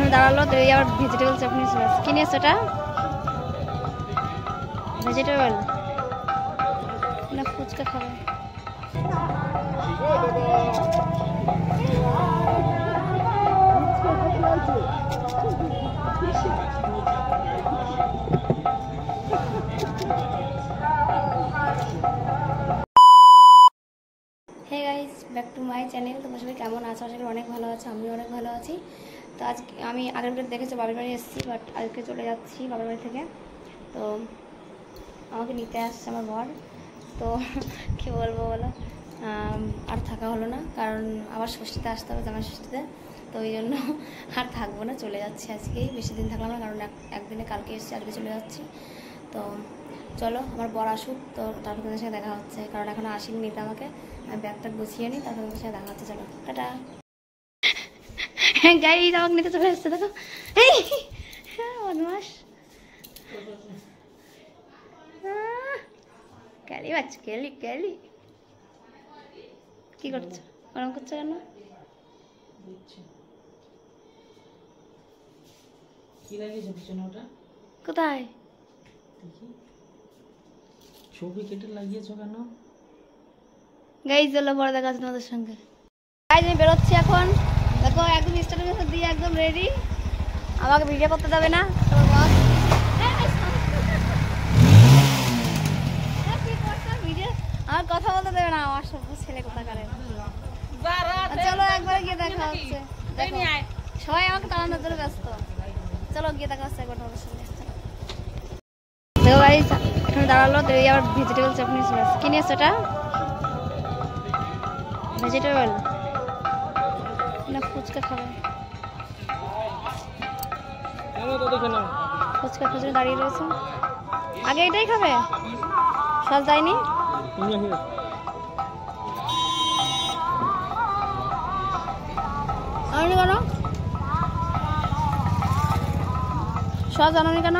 এখানে দাঁড়ালো তো এই আবার ভেজিটেবল চাটনি চলে আসছে। কি নিয়েছে এটা? ভেজিটেবল না ফুচকা খাবে? Hey guys, back to my channel. তোমার সবাই কেমন আছো? আশা করি অনেক ভালো আছো, আমিও অনেক ভালো আছি। তো আজকে আমি আগের ভিডিও দেখেছো বাবার বাড়ি এসেছি, বাট আজকে চলে যাচ্ছি বাবার বাড়ি থেকে। তো আমাকে নিতে আসছে আমার বর। তো কী বলবো বলো, আর থাকা হলো না, কারণ আবার ষষ্ঠীতে আসতে হবে, জামাই ষষ্ঠীতে। তো ওই জন্য আর থাকবো না, চলে যাচ্ছি আজকেই। বেশি দিন থাকলাম না, কারণ একদিনে কালকে এসেছি, আজকে চলে যাচ্ছি। তো চলো আমার বর আসুক, তো তারপর তোমাদের সাথে দেখা হচ্ছে, কারণ এখনও আসেনি নিতে আমাকে। আমি ব্যাগটা গুছিয়ে নিই, তারপর তোমাদের সাথে দেখা হচ্ছে। চলো টাটা। হ্যাঁ গাইস, আমাকে নিতে চলে এসছে, দেখো। এই বদমাস ক্যালি বাচ্চা, ক্যালি ক্যালি। কি করছো? গরম করছো কেন? কি লাগিয়েছো পিছনে? ওটা কোথায়? ছবি কেটে লাগিয়েছো কেন? গাইস চলো পরে দেখা আছে তোমাদের সঙ্গে। গাইস আমি বেরোচ্ছি এখন, দেখো একদম স্টার্টার দিয়ে একদম রেডি। আমাকে ভিডিও করতে দেবে না তোমার বস। আমার কথা বলতে দেবে না, আমার সব ছেলে কোথা করে। চলো একবার গিয়ে দেখা হচ্ছে। সবাই আমাকে তাড়ানোর জন্য ব্যস্ত। চলো গিয়ে দেখা হচ্ছে একবার তোমাদের সঙ্গে। দেখো গাইস, এখানে দাঁড়ালো তো এই আবার ভেজিটেবল চাটনি চলে আসছে। কি নিয়েছে এটা? ভেজিটেবল না ফুচকা খাবে? ফুচকা খুঁজে দাঁড়িয়ে রয়েছে। আগে এটাই খাবে, সস দেয়নি? আনি কেন? সস আনি কেন?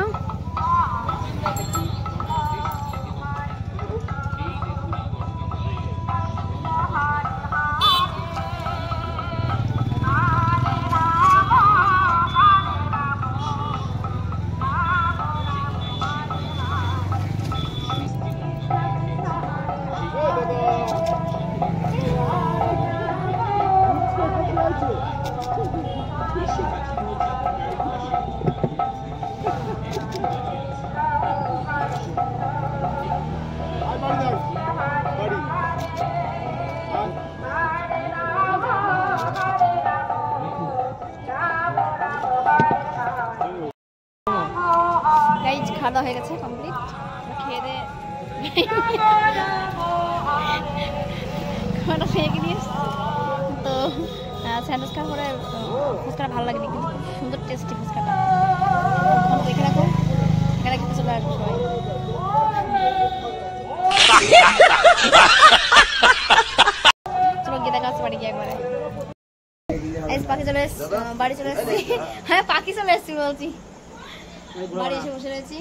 গাইজ খাওয়া দাওয়া হয়ে গেছে কমপ্লিট। খেয়ে দিয়ে খাওয়াটা ফেঁকে দিয়ে তো স্যান্ডউইচ খাওয়ার পরে ফুচকাটা ভালো লাগেনি, কিন্তু খুব সুন্দর টেস্টি ফুচকাটা। দেখে রাখো, এখানে খেতে চলে আসবো সবাই। চলো গিয়ে দেখা হচ্ছে বাড়ি গিয়ে একবারে। পাখি চলে এসছি, বাড়ি চলে এসছি। হ্যাঁ পাখি চলে এসছি বলছি, বাড়ি এসে বসে রয়েছি।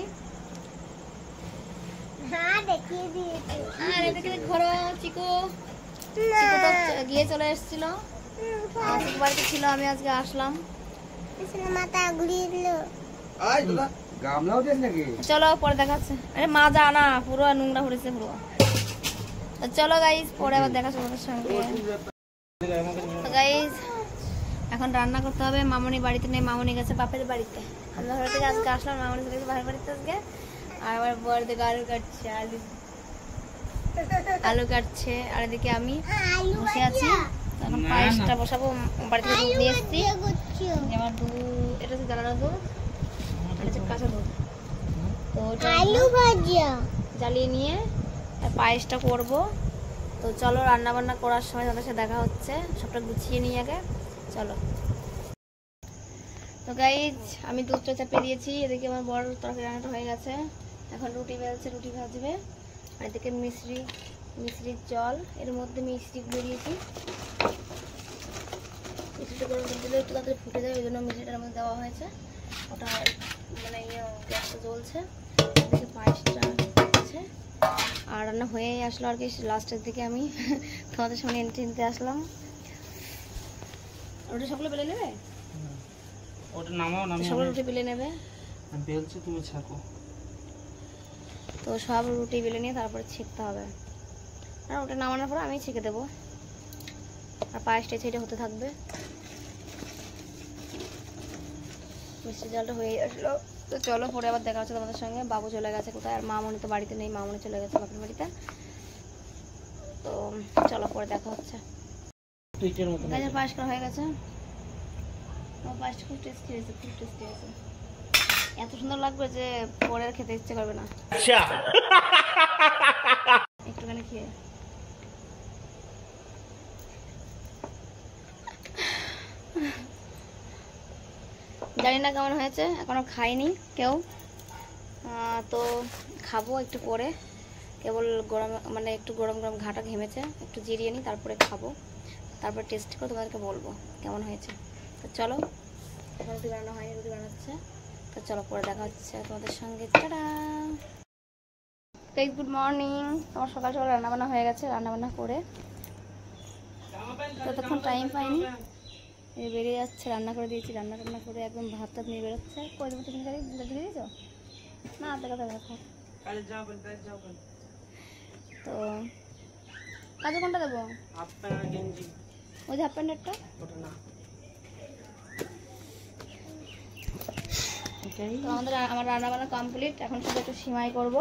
ঘোরো চিকু গিয়ে চলে এসেছিল, বাড়িতে ছিল, আমি আজকে আসলাম। চলো পরে দেখাচ্ছে। আরে মাজা না, পুরো নোংরা পড়েছে পুরো। চলো গাইজ পরে আবার দেখাচ্ছি তোমাদের সঙ্গে। গাইজ এখন রান্না করতে হবে। মামনি বাড়িতে নেই, মামনি গেছে বাপের বাড়িতে। আমরা ঘর থেকে আজকে আসলাম, মামনি চলে গেছে বাপের বাড়িতে আজকে। আর আমার বর দিকে আলু কাটছে, আলু কাটছে, আর এদিকে আমি বসে আছি। এখন পায়েসটা বসাবো। বাড়ি থেকে দুধ নিয়ে এসছি, আমার দুধ, এটা হচ্ছে জ্বালানো দুধ, এটা হচ্ছে কাঁচা দুধ। তো জ্বালিয়ে নিয়ে পায়েসটা করবো। তো চলো রান্না বান্না করার সময় তাদের সাথে দেখা হচ্ছে, সবটা গুছিয়ে নিয়ে আগে চলো। তো গাইজ আমি দুধটা চাপিয়ে দিয়েছি, এদিকে আমার বড় তরকারি রান্নাটা হয়ে গেছে। এখন রুটি বেলছে, রুটি ভাজবে। আর এদিকে মিশ্রির জল, এর মধ্যে মিশ্রি গুলে দিয়েছি। মিশ্রিটা গরম দিলে একটু তাড়াতাড়ি ফুটে যায়, ওই জন্য মিশ্রিটার মধ্যে দেওয়া হয়েছে। ওটা মানে গ্যাসটা জ্বলছে, এদিকে পায়েসটা হচ্ছে। আর রান্না হয়েই আসলো আর কি, লাস্টের দিকে আমি তোমাদের সামনে নিতে আসলাম। ওটা সবগুলো বেলে নেবে? ওটা নামাও তো নামিয়ে সব রুটি বেলে নেবে। বেলছে, তুমি ছাকো। তো সব রুটি বেলে নিয়ে তারপরে ছেঁকতে হবে। আর ওটা নামানোর পর আমি ছেঁকে দেবো, আর পায়েসটা ছেড়ে হতে থাকবে। মিষ্টি জলটা হয়ে আসলো। তো চলো পরে আবার দেখা হচ্ছে তোমাদের সঙ্গে। বাবু চলে গেছে কোথায়, আর মামনি তো বাড়িতে নেই, মামনি চলে গেছে বাপের বাড়িতে। তো চলো পরে দেখা হচ্ছে। টুইটের মতো গাজর পায়েস করা হয়ে গেছে। আমার পায়েসটা খুব টেস্টি হয়েছে, খুব টেস্টি হয়েছে। এত সুন্দর লাগবে যে পরে আর খেতে ইচ্ছে করবে না। একটুখানি খেয়ে জানি না কেমন হয়েছে, এখনো খাইনি কেউ। তো খাবো একটু পরে, কেবল গরম মানে একটু গরম গরম ঘাটা ঘেমেছে, একটু জিরিয়ে নিই তারপরে খাবো, তারপর টেস্ট করে তোমাদেরকে বলবো কেমন হয়েছে। তো চলো, এখন রুটি বানানো হয়নি, রুটি বানাচ্ছে। তো চলো পরে দেখা হচ্ছে তোমাদের সঙ্গে। টাটা। Good morning. তোমার সকাল সকাল রান্নাবান্না হয়ে গেছে, রান্নাবান্না করে ততক্ষণ টাইম পাইনি, বেরিয়ে যাচ্ছে। রান্না করে দিয়েছি, রান্না টান্না করে একদম ভাত টাত নিয়ে বেরোচ্ছে। করে দেবো টিফিন গাড়ি দিয়ে দিয়েছো না? দেখা দেখো। তো কাজে কোনটা দেবো? ওই যে হাফ প্যান্টেরটা। তো আমার রান্না বান্না কমপ্লিট। এখন শুধু একটু সিমাই করবো।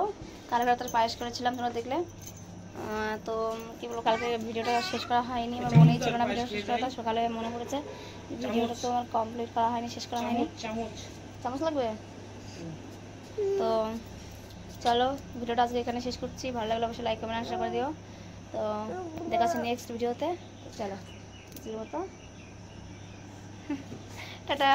কালকে রাতের পায়েস করেছিলাম, তোমরা দেখলে। তো কী বলবো, কালকে ভিডিওটা শেষ করা হয়নি, আমার মনেই ছিল না ভিডিও শেষ করাটা। সকালে মনে পড়েছে ভিডিওটা তো আমার কমপ্লিট করা হয়নি, শেষ করা হয়নি। চামচ লাগবে? তো চলো, ভিডিওটা আজকে এখানে শেষ করছি। ভালো লাগলে অবশ্যই লাইক কমেন্ট শেয়ার করে দিও। তো দেখা হচ্ছে নেক্সট ভিডিওতে। চলো মতো টাটা।